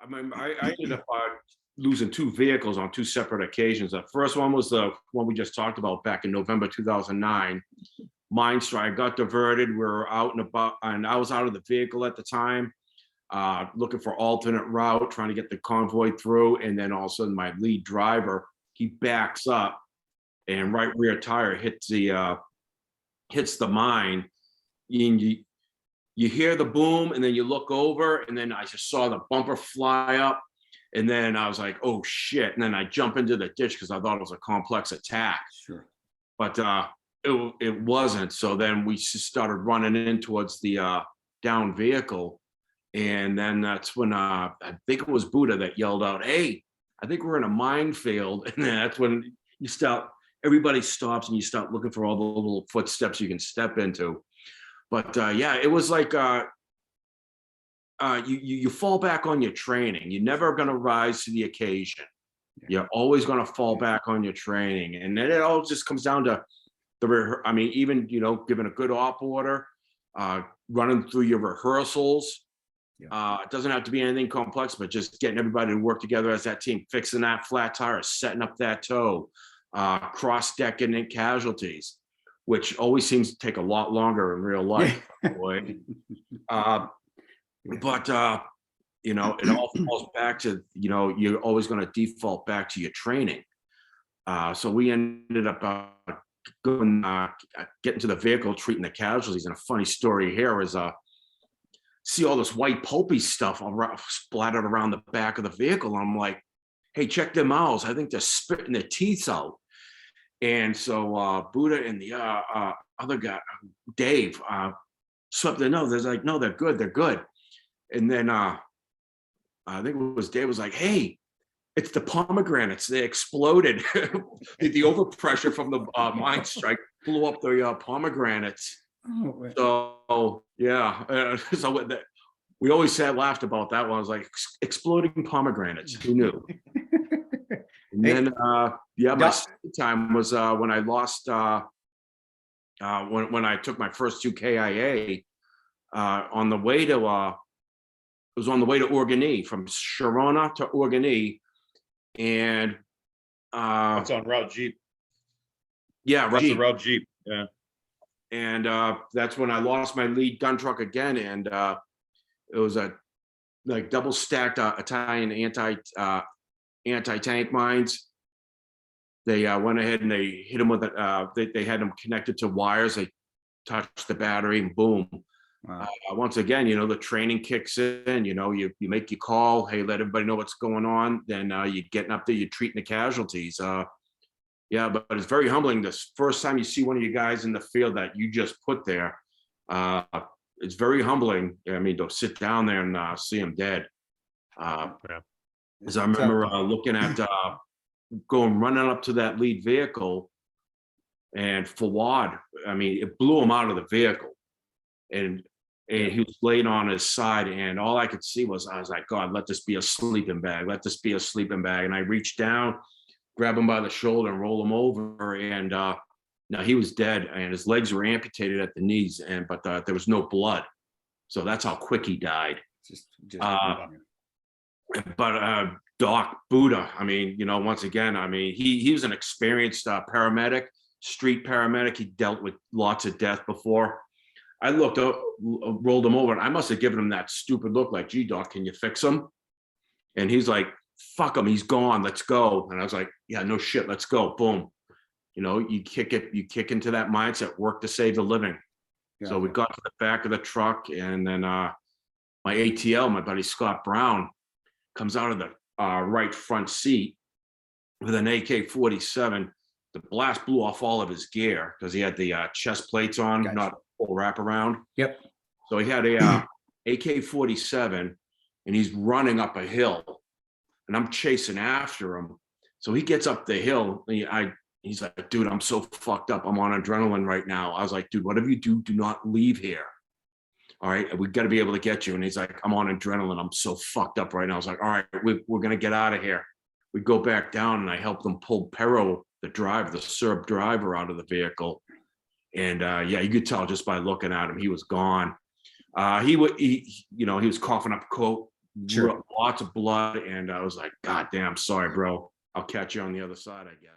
I mean, I ended up losing two vehicles on two separate occasions. The first one was the one we just talked about back in November 2009. Mine strike got diverted. We were out and about, and I was out of the vehicle at the time, looking for alternate route, trying to get the convoy through. And then all of a sudden, my lead driver, he backs up, and right rear tire hits the mine. And you hear the boom, and then you look over, and then I just saw the bumper fly up. And then I was like, oh shit. And then I jump into the ditch because I thought it was a complex attack. Sure. But it wasn't. So then we just started running in towards the down vehicle. And then that's when I think it was Buddha that yelled out, hey, I think we're in a minefield. And then that's when everybody stops and you start looking for all the little footsteps you can step into. But yeah, it was like you fall back on your training. You're never going to rise to the occasion. You're always going to fall back on your training. And then it all just comes down to even, giving a good op order, running through your rehearsals. It doesn't have to be anything complex, but just getting everybody to work together as that team, fixing that flat tire, setting up that tow, cross-decking in casualties, which always seems to take a lot longer in real life. Boy. But it all falls back to, you're always going to default back to your training. So we ended up getting to the vehicle, treating the casualties. And a funny story here is see all this white pulpy stuff splattered around the back of the vehicle. I'm like, hey, check their mouths. I think they're spitting their teeth out. And so Buddha and the other guy, Dave, swept their nose. They're like, no, they're good. They're good. And then I think it was Dave was like, hey, it's the pomegranates. They exploded. The overpressure from the mine strike blew up the pomegranates. So yeah, we always laughed about that one. I was like, exploding pomegranates. Who knew? And then my second time was when I lost when I took my first 2 KIA on the way to it was on the way to Organy, from Sharona to Organy, and that's on Route Jeep. Yeah, that's Route Jeep. Yeah. And that's when I lost my lead gun truck again, and it was a double stacked Italian anti-tank mines. They went ahead and they hit them with they had them connected to wires. They touched the battery and boom. Wow. Once again, the training kicks in. You make your call. Hey, let everybody know what's going on. Then you're getting up there. You're treating the casualties. Yeah, but it's very humbling. This first time you see one of you guys in the field that you just put there, it's very humbling. I mean, to sit down there and see them dead. As I remember looking at running up to that lead vehicle, and Fawad, I mean, it blew him out of the vehicle, and he was laid on his side, and all I could see I was like, God, let this be a sleeping bag. Let this be a sleeping bag. And I reached down, grab him by the shoulder and roll him over, and now he was dead, and his legs were amputated at the knees, but there was no blood, so that's how quick he died. But Doc Buddha, I mean, once again, I mean, he was an experienced paramedic, street paramedic. He dealt with lots of death before. I looked up, rolled him over, and I must have given him that stupid look like, gee, Doc, can you fix him? And he's like, fuck him, he's gone, let's go. And I was like, yeah, no shit, let's go. Boom. You kick into that mindset, work to save the living. Yeah. So we got to the back of the truck, and then my ATL, my buddy Scott Brown, comes out of the right front seat with an AK-47. The blast blew off all of his gear because he had the chest plates on, gotcha. Not full wraparound. Yep. So he had a AK-47, and he's running up a hill, and I'm chasing after him. So he gets up the hill, and he's like, dude, I'm so fucked up. I'm on adrenaline right now. I was like, dude, whatever you do not leave here. All right, we got to be able to get you. And he's like, I'm on adrenaline. I'm so fucked up right now. I was like, all right, we're going to get out of here. We go back down, and I help them pull Pero, the Serb driver, out of the vehicle. And yeah, you could tell just by looking at him, he was gone. He was coughing up Sure. lots of blood, and I was like, God damn, sorry, bro. I'll catch you on the other side, I guess.